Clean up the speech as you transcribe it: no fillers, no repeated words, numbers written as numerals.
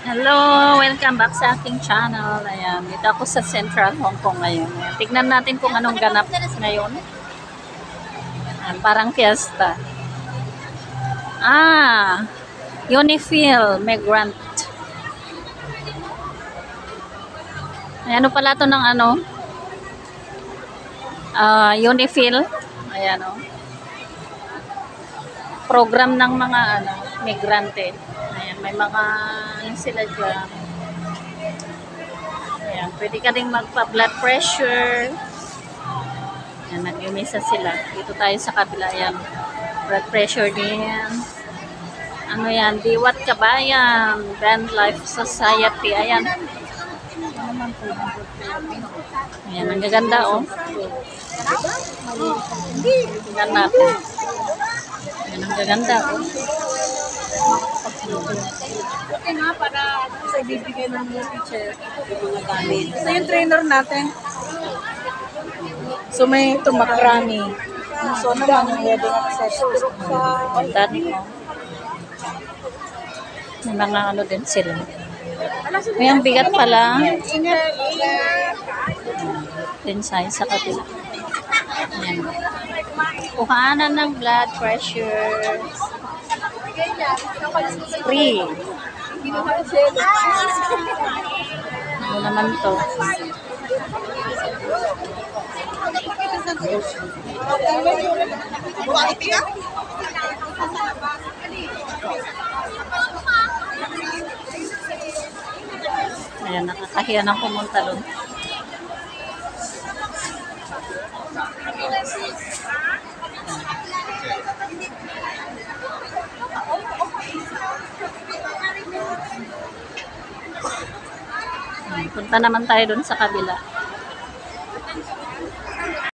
Hello! Welcome back sa aking channel. Ayan, dito ako sa Central Hong Kong ngayon. Ayan, tignan natin kung anong ganap ngayon. Ayan, parang fiesta. Unifil Migrant. Ayan, ano pala ito ng ano? Unifil. Ayan o. Program ng mga migrante. Ayan, may mga sila dyan. Ayan, pwede ka rin magpa-blood pressure. Ayan, nag-umisa sila. Dito tayo sa kabila. Ayan, blood pressure din. Ano yan? Diwat Kabayan. Band Life Society. Ayan. Ayan, ang gaganda oh. Tingnan natin. Ayan, ang gaganda oh. Okay nga, para sa ibibigay ng mga teacher yung mga gamit. Ito yung trainer natin. So may ito makrami. So naman yung wedding accessories. Ang dami mo. May mga ano din sila. May ang bigat pala. Din size sa kabila. Ayan. Kuhanan ng blood pressure. Free. Ano naman to? Ayan, nakakahiya ng pumunta doon. Punta naman tayo doon sa kabila.